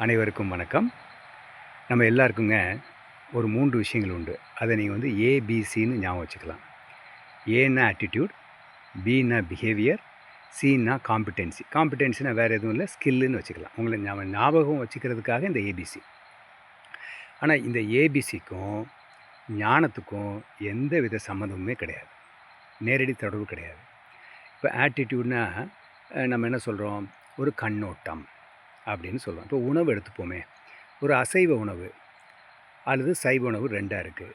அனைவருக்கும் வணக்கம். நம்ம எல்லாருக்குங்க ஒரு 3 விஷயங்கள் உண்டு. அதை நீங்கள் வந்து ஏபிசின்னு ஞாபகம் வச்சுக்கலாம். ஏன்னா ஆட்டிடியூட், பின்னா பிஹேவியர், சின்னா காம்பிடென்சி. காம்பிடென்சினா வேறு எதுவும் இல்லை, ஸ்கில்லுன்னு வச்சுக்கலாம். உங்களை ஞாபகம் வச்சுக்கிறதுக்காக இந்த ஏபிசி. ஆனால் இந்த ஏபிசிக்கும் ஞானத்துக்கும் எந்த வித சம்மந்தமுமே கிடையாது. நேரடி தொடர்பு கிடையாது. இப்போ ஆட்டிடியூட்னா நம்ம என்ன சொல்கிறோம், ஒரு கண்ணோட்டம் அப்படின்னு சொல்லுவோம். இப்போ உணவு எடுத்துப்போமே, ஒரு அசைவ உணவு அல்லது சைவ உணவு 2ஆக இருக்குது.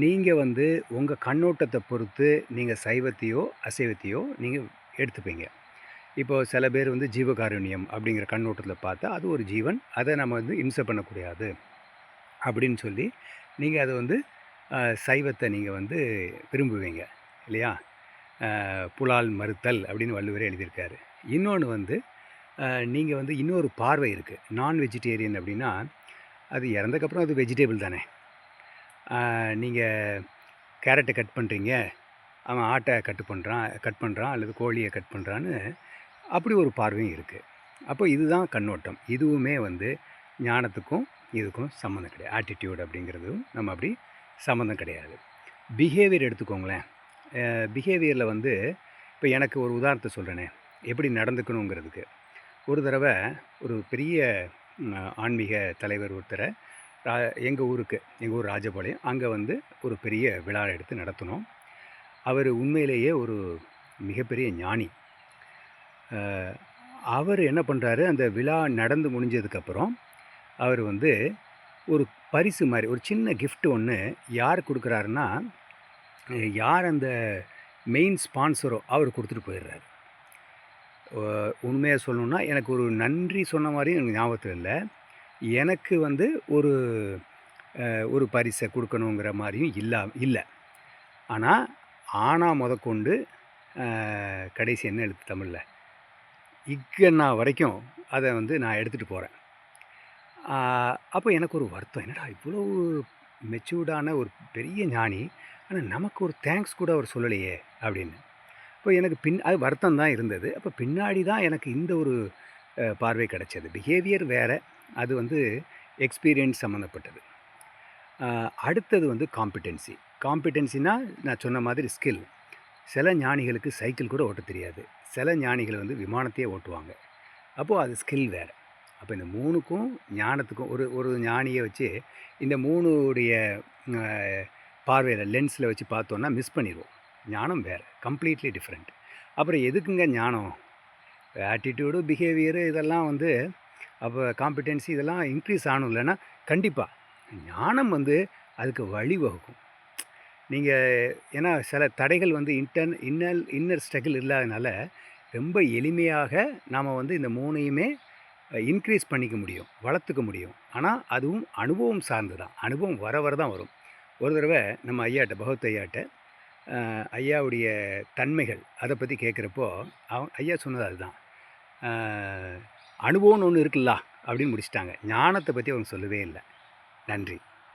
நீங்கள் வந்து உங்கள் கண்ணோட்டத்தை பொறுத்து நீங்கள் சைவத்தையோ அசைவத்தையோ நீங்கள் எடுத்துப்பீங்க. இப்போது சில பேர் வந்து ஜீவகாருண்யம் அப்படிங்கிற கண்ணோட்டத்தில் பார்த்தா அது ஒரு ஜீவன், அதை நம்ம வந்து இம்சை பண்ணக்கூடாது அப்படின்னு சொல்லி நீங்கள் அதை வந்து சைவத்தை நீங்கள் வந்து விரும்புவீங்க இல்லையா? புலால் மறுத்தல் அப்படின்னு வள்ளுவரே எழுதியிருக்காரு. இன்னொன்று வந்து நீங்கள் வந்து இன்னொரு பார்வை இருக்குது. நான் வெஜிடேரியன் அப்படின்னா அது இறந்தக்கப்புறம் அது வெஜிடேபிள் தானே. நீங்கள் கேரட்டை கட் பண்ணுறீங்க, அவன் ஆட்டை கட் பண்ணுறான் அல்லது கோழியை கட் பண்ணுறான்னு அப்படி ஒரு பார்வையும் இருக்குது. அப்போ இதுதான் கண்ணோட்டம். இதுவுமே வந்து ஞானத்துக்கும் இதுக்கும் சம்மந்தம் கிடையாது. ஆட்டிடியூட் அப்படிங்கிறதும் நம்ம அப்படி சம்மந்தம் கிடையாது. பிஹேவியர் எடுத்துக்கோங்களேன். பிஹேவியரில் வந்து இப்போ எனக்கு ஒரு உதாரணத்தை சொல்கிறேனே, எப்படி நடந்துக்கணுங்கிறதுக்கு. ஒரு தடவை ஒரு பெரிய ஆன்மீக தலைவர் ஒருத்தரை எங்கள் ஊர் ராஜபாளையம், அங்கே வந்து ஒரு பெரிய விழா எடுத்து நடத்தினோம். அவர் உண்மையிலேயே ஒரு மிகப்பெரிய ஞானி. அவர் என்ன பண்ணுறாரு, அந்த விழா நடந்து முடிஞ்சதுக்கப்புறம் அவர் வந்து ஒரு பரிசு மாதிரி ஒரு சின்ன கிஃப்ட் ஒன்று யார் கொடுக்குறாருன்னா, யார் அந்த மெயின் ஸ்பான்சரோ அவர் கொடுத்துட்டு போயிடுறாரு. உண்மையாக சொல்லணுன்னா எனக்கு ஒரு நன்றி சொன்ன மாதிரியும் எனக்கு ஞாபகத்தில் இல்லை. எனக்கு வந்து ஒரு பரிசை கொடுக்கணுங்கிற மாதிரியும் இல்லை. ஆனால் ஆனா முதற்கொண்டு கடைசி என்ன எழுத்து தமிழில் இக்கண்ணா வரைக்கும் அதை வந்து நான் எடுத்துகிட்டு போகிறேன். அப்போ எனக்கு ஒரு வருத்தம், என்னடா இவ்வளோ மெச்சூர்டான ஒரு பெரிய ஞானி, ஆனால் நமக்கு ஒரு தேங்க்ஸ் கூட அவர் சொல்லலையே அப்படின்னு. இப்போ எனக்கு அது வருத்தம் தான் இருந்தது. அப்போ பின்னாடி தான் எனக்கு இந்த ஒரு பார்வை கிடச்சது. பிஹேவியர் வேறு, அது வந்து எக்ஸ்பீரியன்ஸ் சம்மந்தப்பட்டது. அடுத்தது வந்து காம்பிடென்சினா நான் சொன்ன மாதிரி ஸ்கில். சில ஞானிகளுக்கு சைக்கிள் கூட ஓட்ட தெரியாது, சில ஞானிகள் வந்து விமானத்தையே ஓட்டுவாங்க. அப்போது அது ஸ்கில் வேறு. அப்போ இந்த 3க்கும் ஞானத்துக்கும் ஒரு ஞானியை வச்சு இந்த 3உடைய பார்வையில் லென்ஸில் வச்சு பார்த்தோன்னா மிஸ் பண்ணிடுவோம். ஞானம் வேறு, கம்ப்ளீட்லி டிஃப்ரெண்ட். அப்புறம் எதுக்குங்க ஞானம்? ஆட்டிடியூடு, பிஹேவியரு இதெல்லாம் வந்து அப்போ காம்பிடென்சி இதெல்லாம் இன்க்ரீஸ் ஆகணும். இல்லைன்னா கண்டிப்பாக ஞானம் வந்து அதுக்கு வழிவகுக்கும். நீங்கள் ஏன்னா சில தடைகள் வந்து இன்னர் ஸ்ட்ரகிள் இல்லாதனால ரொம்ப எளிமையாக நாம் வந்து இந்த 3ஐயுமே இன்க்ரீஸ் பண்ணிக்க முடியும், வளர்த்துக்க முடியும். ஆனால் அதுவும் அனுபவம் சார்ந்து தான். அனுபவம் வர தான் வரும். ஒரு தடவை நம்ம பகவத் ஐயாட்ட ஐயாவுடைய தன்மைகள் அதை பற்றி கேட்குறப்போ ஐயா சொன்னது அதுதான். அனுபவம்னு ஒன்று இருக்குல்ல அப்படின்னு முடிச்சிட்டாங்க. ஞானத்தை பற்றி அவங்க சொல்லவே இல்லை. நன்றி.